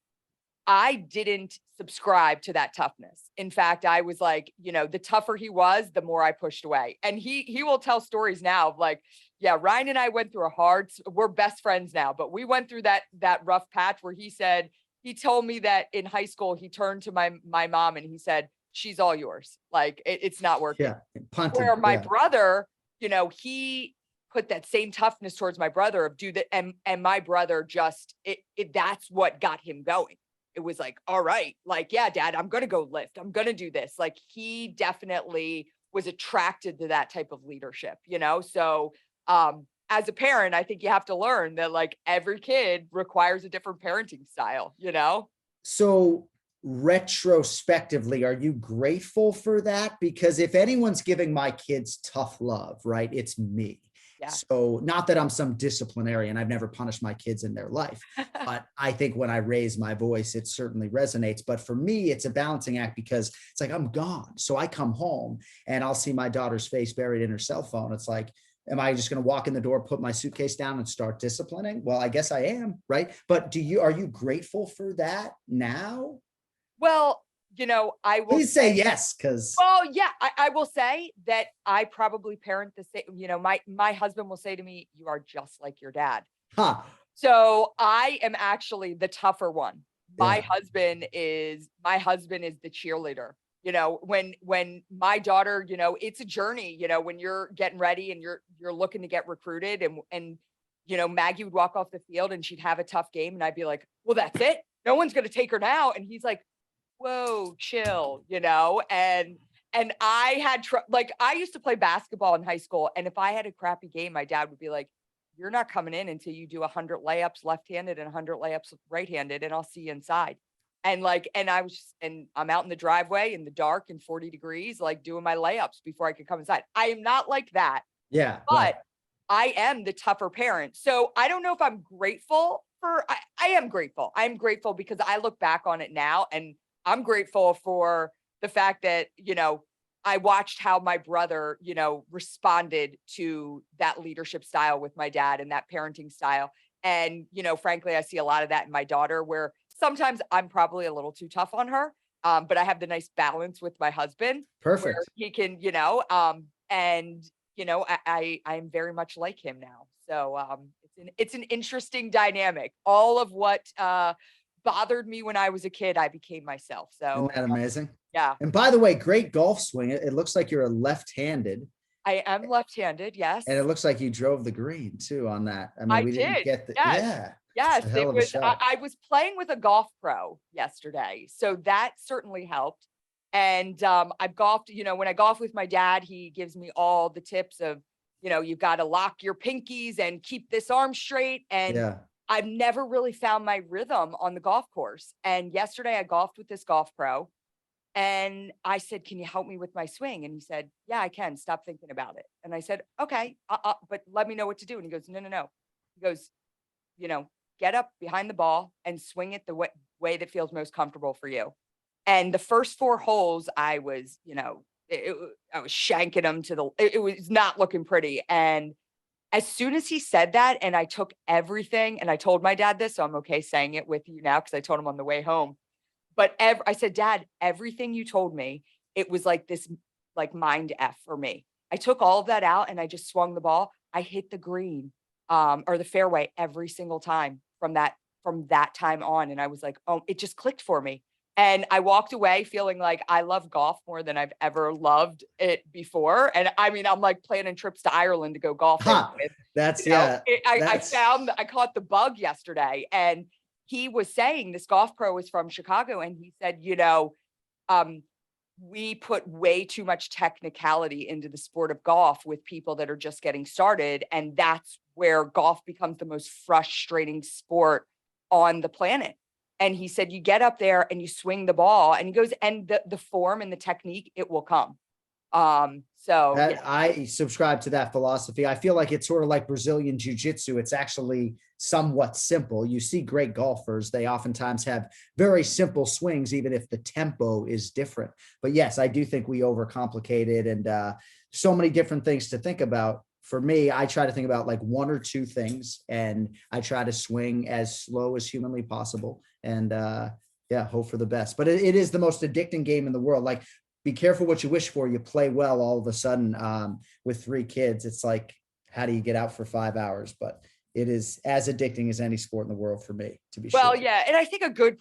didn't subscribe to that toughness. In fact, I was like, you know, the tougher he was, the more I pushed away. And he will tell stories now of like, yeah, Ryan and I went through we're best friends now, but we went through that rough patch where he told me that in high school, he turned to my mom and he said, she's all yours. Like it's not working. Yeah. Punted. Where my Yeah. brother, you know, he put that same toughness towards my brother of do that. And my brother just, that's what got him going. It was like, all right, like, yeah, dad, I'm going to go lift. I'm going to do this. Like he definitely was attracted to that type of leadership, you know? So, as a parent, I think you have to learn that like every kid requires a different parenting style, you know? So retrospectively, are you grateful for that? Because if anyone's giving my kids tough love, right, it's me. Yeah. So not that I'm some disciplinarian, I've never punished my kids in their life, but I think when I raise my voice, it certainly resonates. But for me, it's a balancing act because it's like, I'm gone. So I come home and I'll see my daughter's face buried in her cell phone. It's like, am I just going to walk in the door, put my suitcase down and start disciplining? Well, I guess I am, right? But are you grateful for that now? Well, you know, I will Please say yes, because well, yeah, I will say that I probably parent the same. You know, my husband will say to me, "You are just like your dad." huh. So I am actually the tougher one. My Yeah. husband is the cheerleader. You know, when my daughter, you know, it's a journey. You know, when you're getting ready and you're looking to get recruited, and you know, Maggie would walk off the field and she'd have a tough game, and I'd be like, "Well, that's it. No one's going to take her now." And he's like, whoa, chill, you know? And I had, like, I used to play basketball in high school. And if I had a crappy game, my dad would be like, you're not coming in until you do 100 layups left-handed and 100 layups right-handed, and I'll see you inside. And like, and I'm out in the driveway in the dark in 40 degrees, like doing my layups before I could come inside. I am not like that, Yeah. but Right. I am the tougher parent. So I don't know if I'm grateful I am grateful. I'm grateful because I look back on it now, and I'm grateful for the fact that, you know, I watched how my brother, you know, responded to that leadership style with my dad and that parenting style. And, you know, frankly, I see a lot of that in my daughter, where sometimes I'm probably a little too tough on her. But I have the nice balance with my husband where Perfect. he can, you know, and, you know, I'm very much like him now. So it's an interesting dynamic. All of what bothered me when I was a kid, I became myself. So Isn't that amazing? yeah, And by the way, great golf swing. It looks like you're a left-handed, I am left-handed. Yes, and it looks like you drove the green too on that. I mean, I we didn't did. get the, Yes, yeah, it's yes. a hell It of a was. shot. I was playing with a golf pro yesterday, so that certainly helped. And I've golfed. You know, when I golf with my dad, he gives me all the tips of, you know, you've got to lock your pinkies and keep this arm straight. And Yeah. I've never really found my rhythm on the golf course. And yesterday I golfed with this golf pro, and I said, can you help me with my swing? And he said, yeah, I can. Stop thinking about it. And I said, okay, but let me know what to do. And he goes, no, no, no. He goes, you know, get up behind the ball and swing it the way that feels most comfortable for you. And the first 4 holes, I was, you know, I was shanking them to it was not looking pretty. And as soon as he said that, and I took everything, and I told my dad this, so I'm okay saying it with you now because I told him on the way home. But I said, Dad, everything you told me, it was like this, like mind F for me. I took all of that out and I just swung the ball. I hit the green, or the fairway every single time from that time on. And I was like, oh, it just clicked for me. And I walked away feeling like I love golf more than I've ever loved it before. And I mean, I'm like planning trips to Ireland to go golfing with. That's, You know, yeah. I caught the bug yesterday, and he was saying, this golf pro was from Chicago, and he said, you know, we put way too much technicality into the sport of golf with people that are just getting started. And that's where golf becomes the most frustrating sport on the planet. And he said, you get up there and you swing the ball, and he goes, and the form and the technique, it will come. So yeah. I subscribe to that philosophy. I feel like it's sort of like Brazilian jiu-jitsu. It's actually somewhat simple. You see great golfers, they oftentimes have very simple swings, even if the tempo is different. But yes, I do think we overcomplicate it. And so many different things to think about. For me, I try to think about like one or two things, and I try to swing as slow as humanly possible, and yeah, hope for the best. But it is the most addicting game in the world. Like, be careful what you wish for. You play well, all of a sudden, with 3 kids, it's like, how do you get out for 5 hours? But it is as addicting as any sport in the world for me, to be Well, sure. yeah. And I think a good,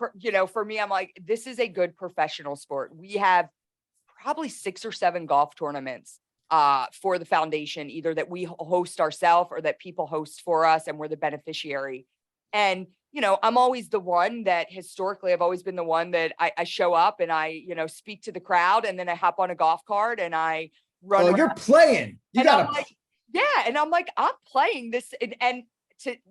for me, I'm like, this is a good professional sport. We have probably 6 or 7 golf tournaments for the foundation, either that we host ourselves or that people host for us and we're the beneficiary. And, I'm always the one that historically I've always been the one that I show up and I, speak to the crowd, and then I hop on a golf cart and I run. Oh, you're playing. You got to. Yeah. And I'm like, I'm playing this. And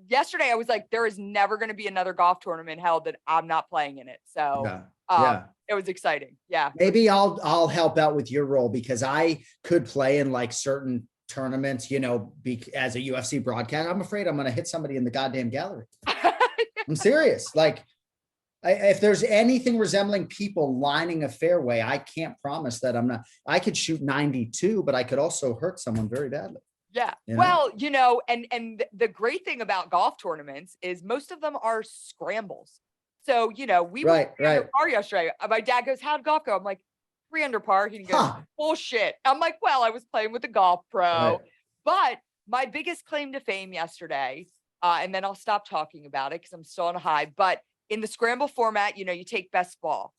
yesterday I was like, there is never going to be another golf tournament held that I'm not playing in it. So yeah. It was exciting. Yeah. Maybe I'll help out with your role, because I could play in like certain tournaments, as a UFC broadcast. I'm afraid I'm going to hit somebody in the goddamn gallery. I'm serious. Like, if there's anything resembling people lining a fairway, I can't promise that I'm not. I could shoot 92, but I could also hurt someone very badly. Yeah. Well, and the great thing about golf tournaments is most of them are scrambles. So, we were under par yesterday. My dad goes, how'd golf go? I'm like, 3 under par. He goes, bullshit. I'm like, well, I was playing with a golf pro. Right. But my biggest claim to fame yesterday, and then I'll stop talking about it because I'm still on a high, but in the scramble format, you take best ball.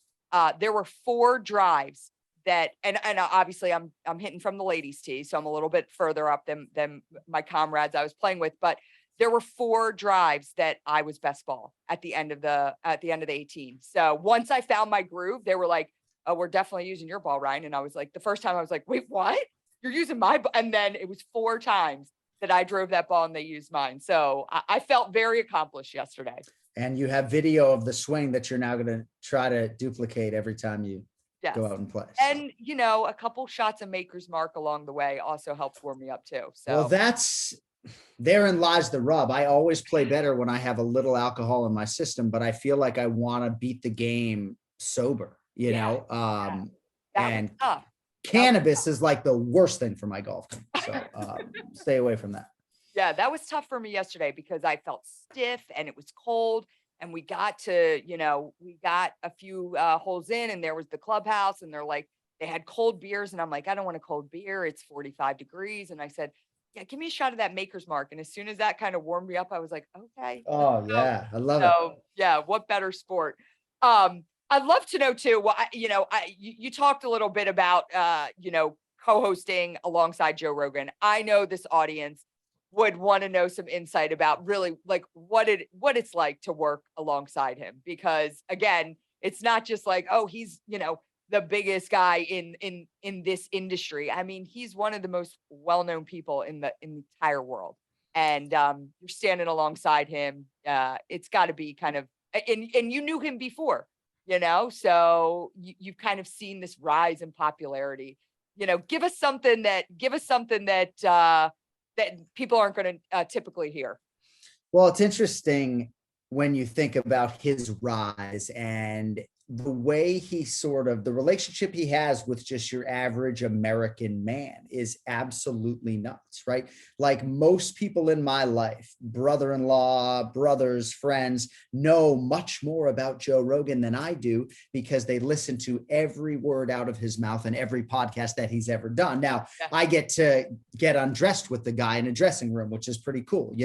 There were 4 drives that, and obviously I'm hitting from the ladies' tee, so I'm a little bit further up than my comrades I was playing with, but there were 4 drives that I was best ball at the end of the 18. So once I found my groove, they were like, oh, we're definitely using your ball, Ryan. And I was like, the first time I was like, wait, what? You're using my ball? And then it was 4 times that I drove that ball and they used mine. So I felt very accomplished yesterday. And you have video of the swing that you're now going to try to duplicate every time you go out and play. So. And, a couple shots of Maker's Mark along the way also helped warm me up too. So well, therein lies the rub. I always play better when I have a little alcohol in my system, but I feel like I want to beat the game sober, and cannabis is like the worst thing for my golf game. So stay away from that. Yeah, that was tough for me yesterday because I felt stiff and it was cold, and we got to, we got a few holes in, and there was the clubhouse, and they had cold beers, and I'm like, I don't want a cold beer. It's 45 degrees. And I said, yeah, give me a shot of that Maker's Mark. And as soon as that kind of warmed me up, I was like, okay. Oh yeah. I love it. Yeah. What better sport? I'd love to know too, you talked a little bit about, co-hosting alongside Joe Rogan. I know this audience would want to know some insight about really like what it's like to work alongside him, because again, it's not just like, oh, he's, the biggest guy in this industry. I mean, he's one of the most well-known people in the entire world. And you're standing alongside him. It's got to be kind of, and you knew him before, so you've kind of seen this rise in popularity. Give us something that that people aren't going to typically hear. Well, it's interesting when you think about his rise and the way the relationship he has with just your average American man is absolutely nuts, right? Like most people in my life, brother-in-law, brothers, friends, know much more about Joe Rogan than I do because they listen to every word out of his mouth and every podcast that he's ever done. Now, I get to get undressed with the guy in a dressing room, which is pretty cool,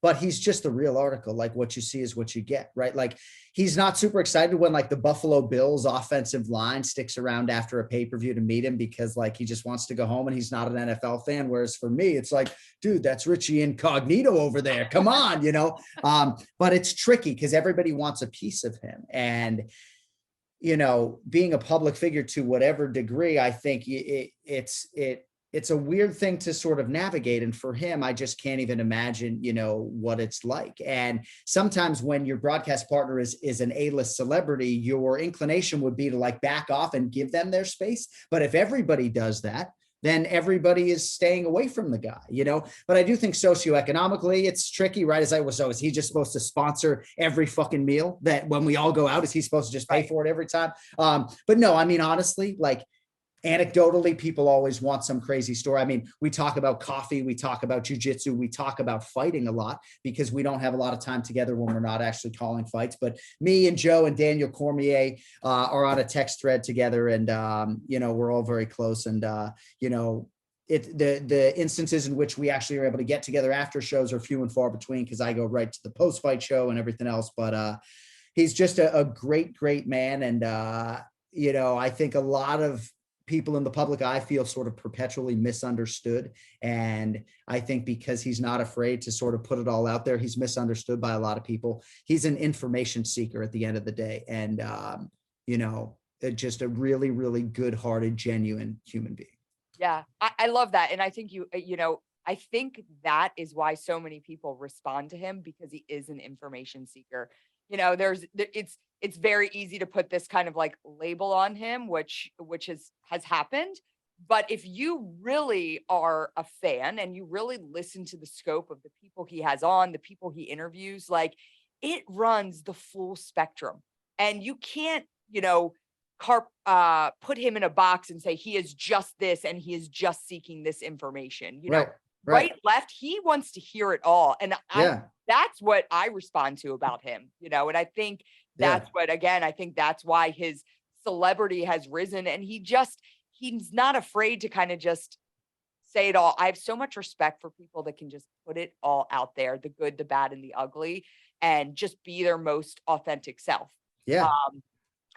but he's just the real article. Like what you see is what you get, right? Like he's not super excited when like the Buffalo Bills offensive line sticks around after a pay-per-view to meet him because like he just wants to go home and he's not an NFL fan. Whereas for me, it's like, dude, that's Richie Incognito over there. Come on, but it's tricky because everybody wants a piece of him. And, being a public figure to whatever degree, I think it's a weird thing to sort of navigate. And for him, I just can't even imagine, what it's like. And sometimes when your broadcast partner is an A-list celebrity, your inclination would be to like back off and give them their space. But if everybody does that, then everybody is staying away from the guy, but I do think socioeconomically it's tricky, right? Is he just supposed to sponsor every fucking meal that when we all go out, is he supposed to just pay for it every time? But no, I mean, honestly, like Anecdotally, people always want some crazy story. I mean, we talk about coffee, we talk about jujitsu, we talk about fighting a lot because we don't have a lot of time together when we're not actually calling fights. But me and Joe and Daniel Cormier are on a text thread together, and we're all very close. And the instances in which we actually are able to get together after shows are few and far between because I go right to the post-fight show and everything else. But he's just a great man, and I think a lot of people in the public eye feel sort of perpetually misunderstood. And I think because he's not afraid to sort of put it all out there, he's misunderstood by a lot of people. He's an information seeker at the end of the day. And, just a really, really good-hearted, genuine human being. Yeah, I love that. And I think I think that is why so many people respond to him, because he is an information seeker. It's very easy to put this kind of like label on him, which has happened. But if you really are a fan and you really listen to the scope of the people he has on, the people he interviews, like it runs the full spectrum. And you can't, put him in a box and say he is just this and he is just seeking this information. Right, left, he wants to hear it all. And that's what I respond to about him, and I think that's I think that's why his celebrity has risen, and he's not afraid to kind of just say it all. I have so much respect for people that can just put it all out there, the good, the bad, and the ugly, and just be their most authentic self. Yeah.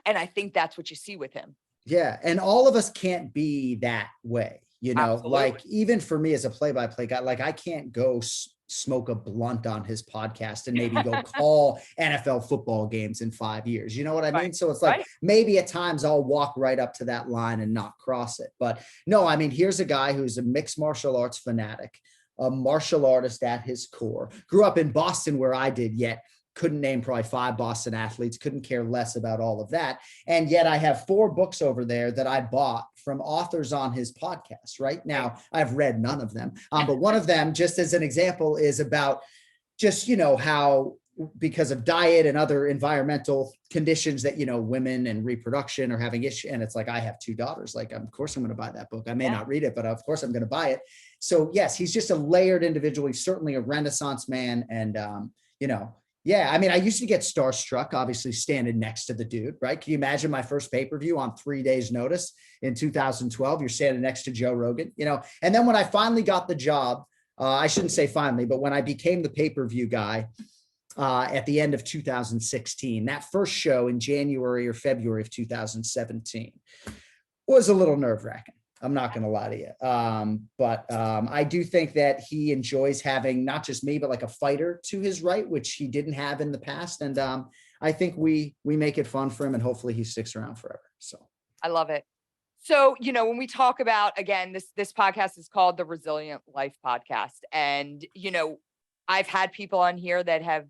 And I think that's what you see with him. Yeah. And all of us can't be that way, Absolutely. like even for me as a play-by-play guy, like I can't go smoke a blunt on his podcast and maybe go call NFL football games in 5 years. You know what I mean? So it's like, maybe at times I'll walk right up to that line and not cross it. But no, I mean, here's a guy who's a mixed martial arts fanatic, a martial artist at his core, grew up in Boston where I did, yet couldn't name probably 5 Boston athletes, couldn't care less about all of that. And yet I have 4 books over there that I bought from authors on his podcast. Right now, I've read none of them. But one of them, just as an example, is about just, how because of diet and other environmental conditions that, women and reproduction are having issues. And it's like, I have 2 daughters. Like, of course, I'm going to buy that book. I may not read it, but of course I'm going to buy it. So yes, he's just a layered individual. He's certainly a Renaissance man. And, yeah, I mean, I used to get starstruck, obviously standing next to the dude, right? Can you imagine my first pay-per-view on 3 days notice in 2012? You're standing next to Joe Rogan, And then when I finally got the job, I shouldn't say finally, but when I became the pay-per-view guy at the end of 2016, that first show in January or February of 2017 was a little nerve-wracking. I'm not going to lie to you. But I do think that he enjoys having not just me, but like a fighter to his right, which he didn't have in the past. And I think we make it fun for him, and hopefully he sticks around forever. So I love it. So, when we talk about, again, this podcast is called the Resilient Life Podcast. And, I've had people on here that have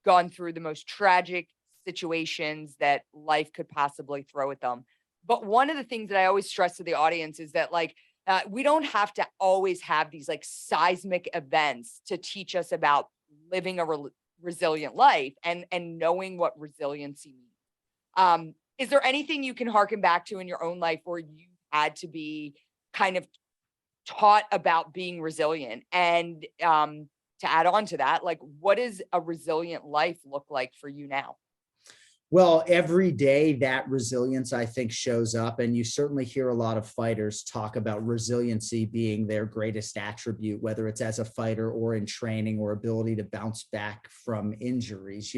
gone through the most tragic situations that life could possibly throw at them. But one of the things that I always stress to the audience is that we don't have to always have these like seismic events to teach us about living a resilient life and knowing what resiliency means. Is there anything you can harken back to in your own life where you had to be kind of taught about being resilient? And to add on to that, like, what does a resilient life look like for you now? Well, every day that resilience, I think, shows up, and you certainly hear a lot of fighters talk about resiliency being their greatest attribute, whether it's as a fighter or in training or ability to bounce back from injuries,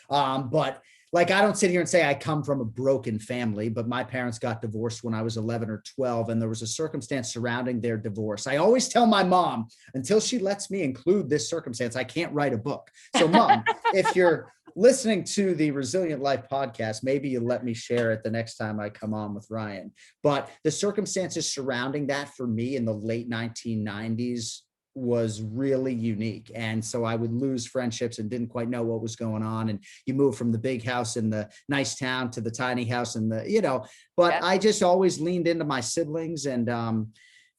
but like, I don't sit here and say I come from a broken family, but my parents got divorced when I was 11 or 12, and there was a circumstance surrounding their divorce. I always tell my mom, until she lets me include this circumstance, I can't write a book. So Mom, if you're listening to the Resilient Life podcast, maybe you let me share it the next time I come on with Ryan. But the circumstances surrounding that for me in the late 1990s was really unique. And so I would lose friendships and didn't quite know what was going on. And you move from the big house in the nice town to the tiny house and but I just always leaned into my siblings. And,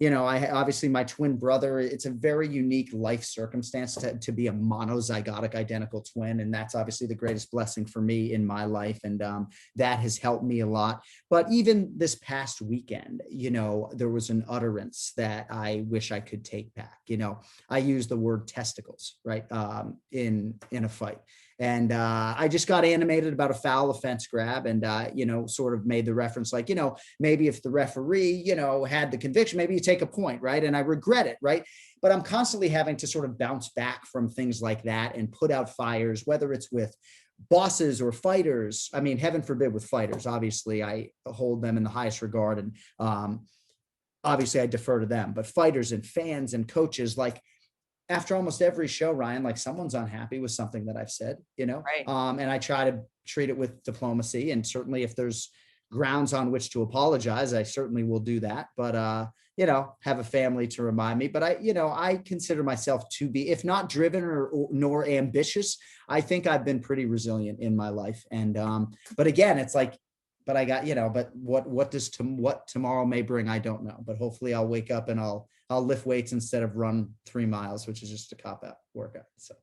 I obviously my twin brother, it's a very unique life circumstance to be a monozygotic identical twin. And that's obviously the greatest blessing for me in my life. And that has helped me a lot. But even this past weekend, there was an utterance that I wish I could take back. I used the word testicles, right? In a fight. And I just got animated about a foul offense grab and, sort of made the reference like, maybe if the referee, had the conviction, maybe you take a point, right? And I regret it, right? But I'm constantly having to sort of bounce back from things like that and put out fires, whether it's with bosses or fighters. I mean, heaven forbid with fighters, obviously I hold them in the highest regard. And obviously I defer to them, but fighters and fans and coaches, like, after almost every show, Ryan, like someone's unhappy with something that I've said, Right. And I try to treat it with diplomacy. And certainly if there's grounds on which to apologize, I certainly will do that. But, have a family to remind me. But I consider myself to be, if not driven or nor ambitious, I think I've been pretty resilient in my life. And, but again, it's like, but I got, but what tomorrow may bring, I don't know. But hopefully I'll wake up and I'll lift weights instead of run 3 miles, which is just a cop-out workout. So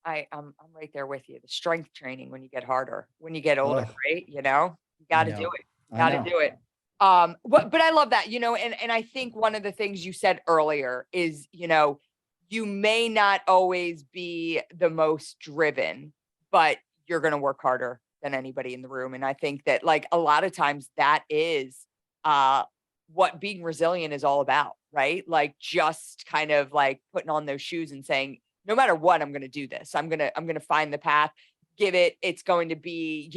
I'm right there with you. The strength training when you get harder, when you get older, oh, right? You got to do it. Got to do it. But I love that, and I think one of the things you said earlier is, you may not always be the most driven, but you're going to work harder than anybody in the room. And I think that like a lot of times that is, what being resilient is all about, right? Like just kind of like putting on those shoes and saying, no matter what, I'm going to do this. I'm going to find the path, it's going to be,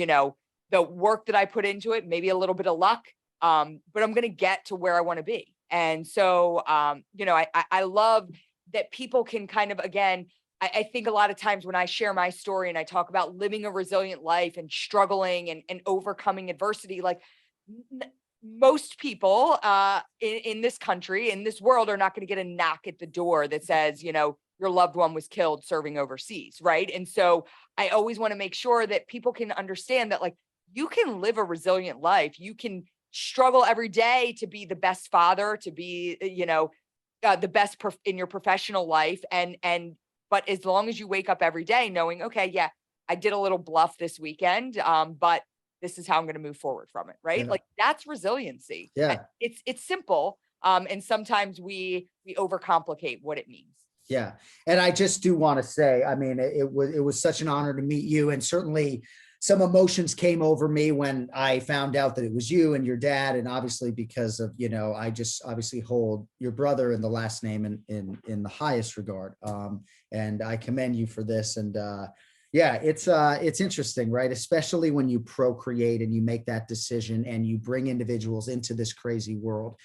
the work that I put into it, maybe a little bit of luck. But I'm going to get to where I want to be. And so, I love that people can kind of, again, I think a lot of times when I share my story and I talk about living a resilient life and struggling and overcoming adversity, like most people in this country, in this world, are not going to get a knock at the door that says, your loved one was killed serving overseas, right? And so I always want to make sure that people can understand that, like, you can live a resilient life. You can struggle every day to be the best father, to be, the best in your professional life. But as long as you wake up every day knowing, okay, yeah, I did a little bluff this weekend, but this is how I'm going to move forward from it. Right. yeah. Like that's resiliency. Yeah. It's simple. And sometimes we overcomplicate what it means. Yeah. And I just do want to say, I mean, it was such an honor to meet you. And certainly some emotions came over me when I found out that it was you and your dad. And obviously because of, I just obviously hold your brother and the last name in the highest regard. And I commend you for this. And yeah, it's interesting, right? Especially when you procreate and you make that decision and you bring individuals into this crazy world.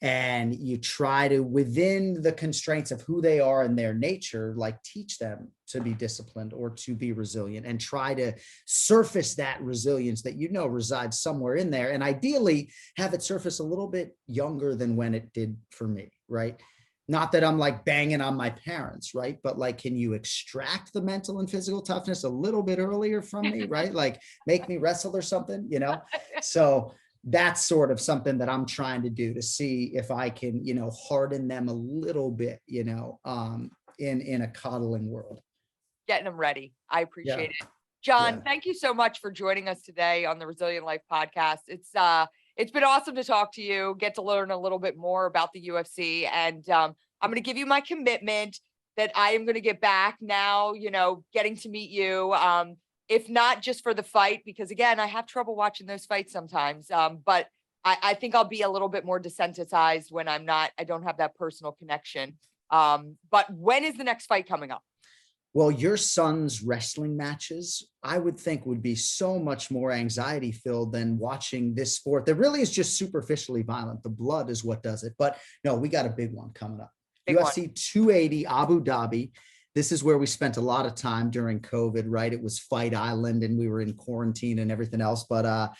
And you try to, within the constraints of who they are and their nature, like teach them to be disciplined or to be resilient and try to surface that resilience that resides somewhere in there. And ideally have it surface a little bit younger than when it did for me, right? Not that I'm like banging on my parents, right? But like, can you extract the mental and physical toughness a little bit earlier from me, right? Like make me wrestle or something, So that's sort of something that I'm trying to do to see if I can, harden them a little bit, in a coddling world. Getting them ready. I appreciate it. Jon, thank you so much for joining us today on the Resilient Life podcast. It's been awesome to talk to you, get to learn a little bit more about the UFC. And I'm going to give you my commitment that I am going to get back now, getting to meet you. If not just for the fight, because again, I have trouble watching those fights sometimes. But I think I'll be a little bit more desensitized when I don't have that personal connection. But when is the next fight coming up? Well, your son's wrestling matches, I would think would be so much more anxiety filled than watching this sport that really is just superficially violent. The blood is what does it. But no, we got a big one coming up. UFC 280 Abu Dhabi. This is where we spent a lot of time during COVID, right? It was Fight Island and we were in quarantine and everything else. But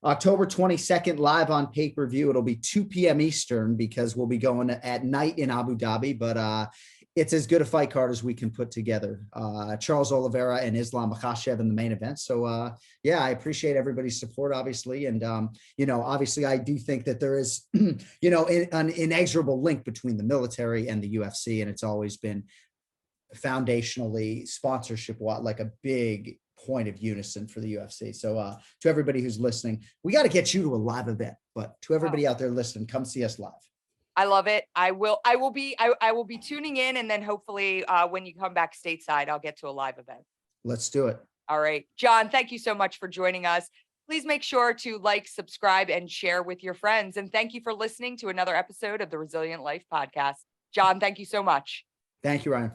October 22nd, live on pay-per-view. It'll be 2 p.m. Eastern because we'll be going at night in Abu Dhabi. But it's as good a fight card as we can put together. Charles Oliveira and Islam Makhachev in the main event. So yeah, I appreciate everybody's support, obviously. And, obviously I do think that there is, an inexorable link between the military and the UFC. And it's always been foundationally sponsorship, like a big point of unison for the UFC. So to everybody who's listening, we got to get you to a live event, but to everybody out there listening, come see us live. I love it. I will be tuning in, and then hopefully when you come back stateside, I'll get to a live event. Let's do it. All right. Jon, thank you so much for joining us. Please make sure to like, subscribe, and share with your friends. And thank you for listening to another episode of the Resilient Life Podcast. Jon, thank you so much. Thank you, Ryan.